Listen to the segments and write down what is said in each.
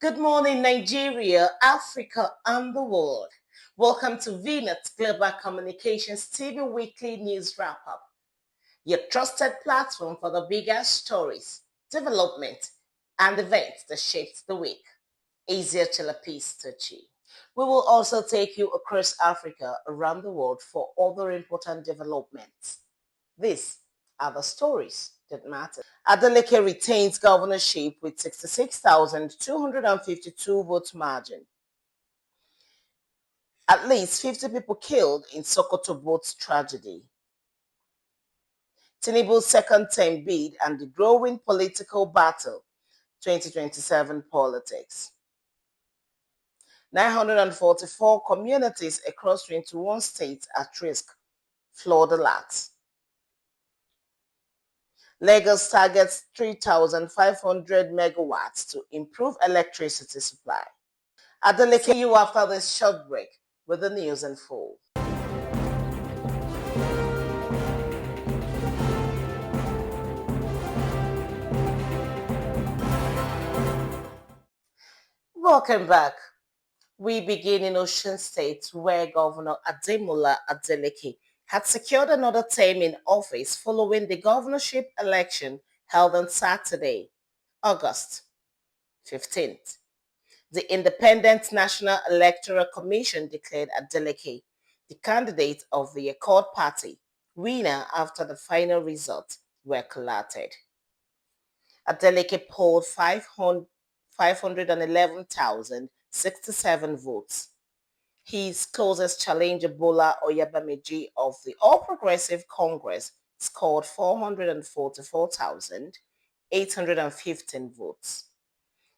Good morning, Nigeria, Africa, and the world. Welcome to VNet Global Communications TV Weekly News Wrap-Up, your trusted platform for the biggest stories, development, and events that shaped the week. Easier Chilapis Tochi. We will also take you across Africa, around the world for other important developments. These are the stories that matter. Adeleke retains governorship with 66,252 vote margin. At least 50 people killed in Sokoto boat tragedy. Tinubu's second term bid and the growing political battle, 2027 politics. 944 communities across 21 states at risk, flood alerts. Lagos targets 3,500 megawatts to improve electricity supply. Adeleke, see you after this short break with the news in full. Welcome back. We begin in Osun State, where Governor Ademola Adeleke had secured another term in office following the governorship election held on Saturday, August 15th. The Independent National Electoral Commission declared Adeleke the candidate of the Accord Party winner after the final results were collated. Adeleke polled 511,067 votes. His closest challenger, Bola Oyabameji of the All Progressive Congress, scored 444,815 votes.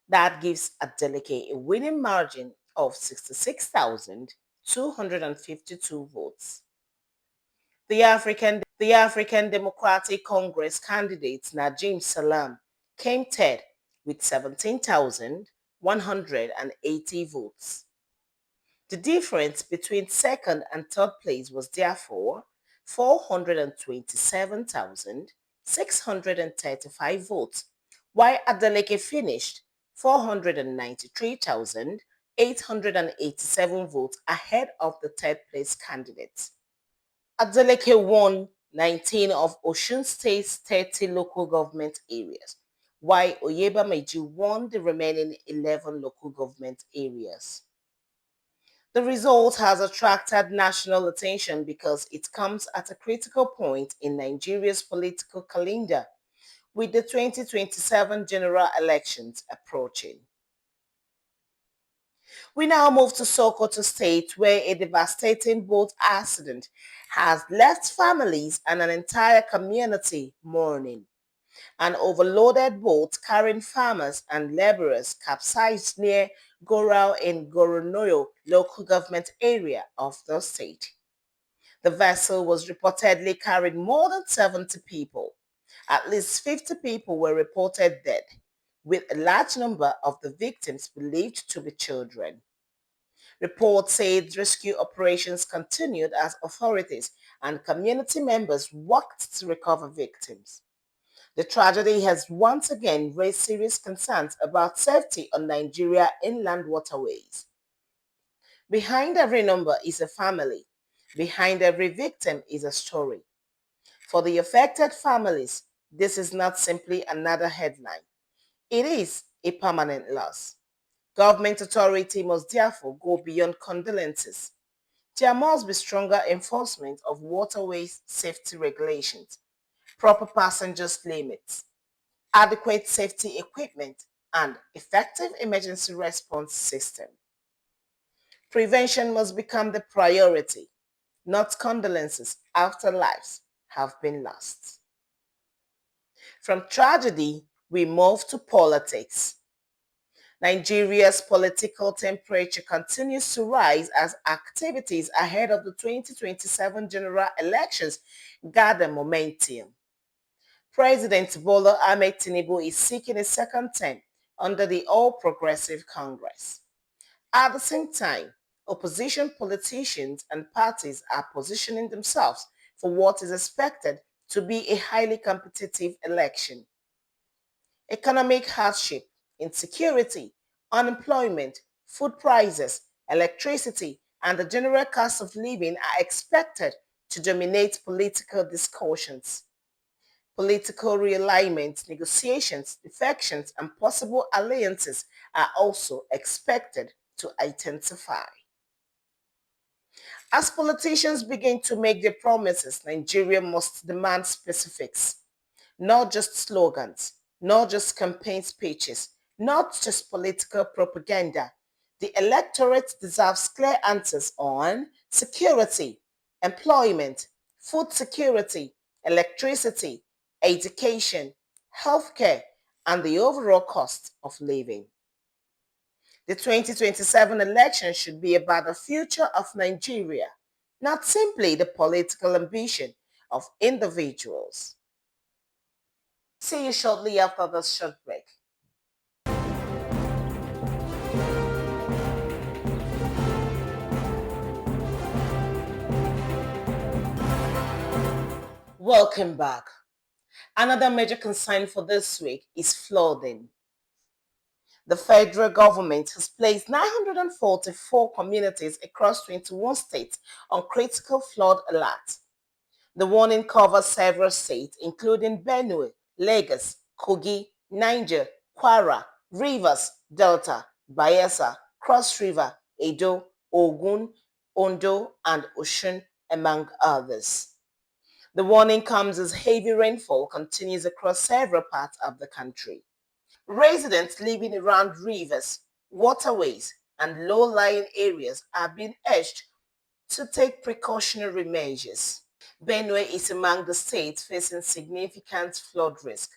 That gives Adeleke a winning margin of 66,252 votes. The African Democratic Congress candidate Najim Salam came third with 17,180 votes. The difference between second and third place was therefore 427,635 votes, while Adeleke finished 493,887 votes ahead of the third place candidate. Adeleke won 19 of Osun State's 30 local government areas, while Oyebameji won the remaining 11 local government areas. The result has attracted national attention because it comes at a critical point in Nigeria's political calendar, with the 2027 general elections approaching. We now move to Sokoto State, where a devastating boat accident has left families and an entire community mourning. An overloaded boat carrying farmers and laborers capsized near Gorau in Goronoyo local government area of the state. The vessel was reportedly carrying more than 70 people. At least 50 people were reported dead, with a large number of the victims believed to be children. Reports said rescue operations continued as authorities and community members worked to recover victims. The tragedy has once again raised serious concerns about safety on Nigeria's inland waterways. Behind every number is a family. Behind every victim is a story. For the affected families, this is not simply another headline. It is a permanent loss. Government authority must therefore go beyond condolences. There must be stronger enforcement of waterways safety regulations, proper passengers limits, adequate safety equipment, and effective emergency response system. Prevention must become the priority, not condolences after lives have been lost. From tragedy, we move to politics. Nigeria's political temperature continues to rise as activities ahead of the 2027 general elections gather momentum. President Bola Ahmed Tinubu is seeking a second term under the All Progressive Congress. At the same time, opposition politicians and parties are positioning themselves for what is expected to be a highly competitive election. Economic hardship, insecurity, Unemployment, food prices, electricity, and the general cost of living are expected to dominate political discussions. Political realignment, negotiations, defections, and possible alliances are also expected to intensify. As politicians begin to make their promises, Nigeria must demand specifics, not just slogans, not just campaign speeches, not just political propaganda. The electorate deserves clear answers on security, employment, food security, electricity, education, healthcare, and the overall cost of living. The 2027 election should be about the future of Nigeria, not simply the political ambition of individuals. See you shortly after this short break. Welcome back. Another major concern for this week is flooding. The federal government has placed 944 communities across 21 states on critical flood alert. The warning covers several states, including Benue, Lagos, Kogi, Niger, Kwara, Rivers, Delta, Bayelsa, Cross River, Edo, Ogun, Ondo, and Osun, among others. The warning comes as heavy rainfall continues across several parts of the country. Residents living around rivers, waterways, and low-lying areas are being urged to take precautionary measures. Benue is among the states facing significant flood risk,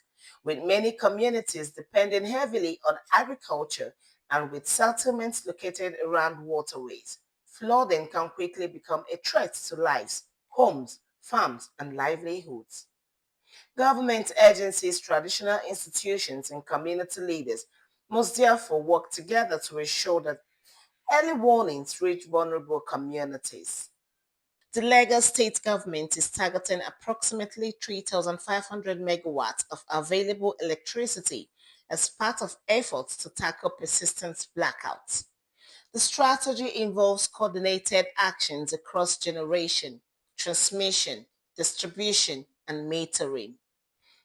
with many communities depending heavily on agriculture and with settlements located around waterways. Flooding can quickly become a threat to lives, homes, farms, and livelihoods. Government agencies, traditional institutions, and community leaders must therefore work together to ensure that early warnings reach vulnerable communities. The Lagos state government is targeting approximately 3,500 megawatts of available electricity as part of efforts to tackle persistent blackouts. The strategy involves coordinated actions across generation, transmission, distribution, and metering.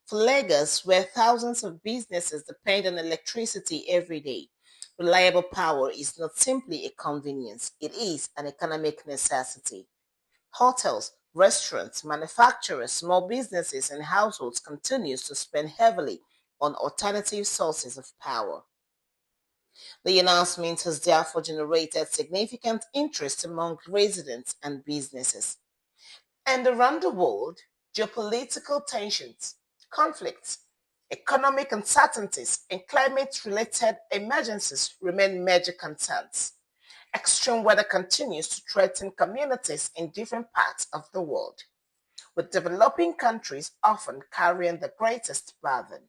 For Lagos, where thousands of businesses depend on electricity every day, reliable power is not simply a convenience, it is an economic necessity. Hotels, restaurants, manufacturers, small businesses, and households continue to spend heavily on alternative sources of power. The announcement has therefore generated significant interest among residents and businesses. And around the world, geopolitical tensions, conflicts, economic uncertainties, and climate-related emergencies remain major concerns. Extreme weather continues to threaten communities in different parts of the world, with developing countries often carrying the greatest burden.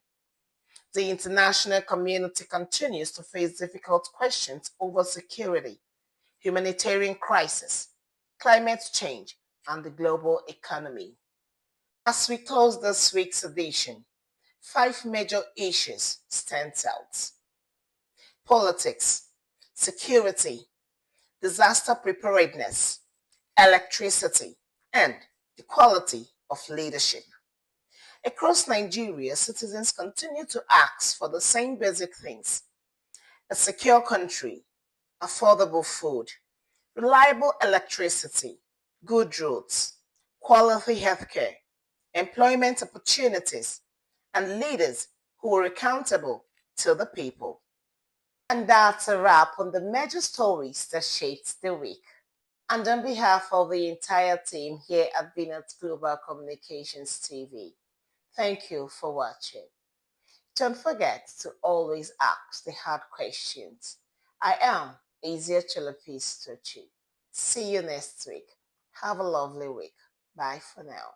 The international community continues to face difficult questions over security, humanitarian crisis, climate change, and the global economy. As we close this week's edition, five major issues stand out. Politics, security, disaster preparedness, electricity, and the quality of leadership. Across Nigeria, citizens continue to ask for the same basic things: a secure country, affordable food, reliable electricity, good roads, quality healthcare, employment opportunities, and leaders who are accountable to the people. And that's a wrap on the major stories that shaped the week. And on behalf of the entire team here at Binance Global Communications TV, thank you for watching. Don't forget to always ask the hard questions. I am Azia Chalapis Tochi. See you next week. Have a lovely week. Bye for now.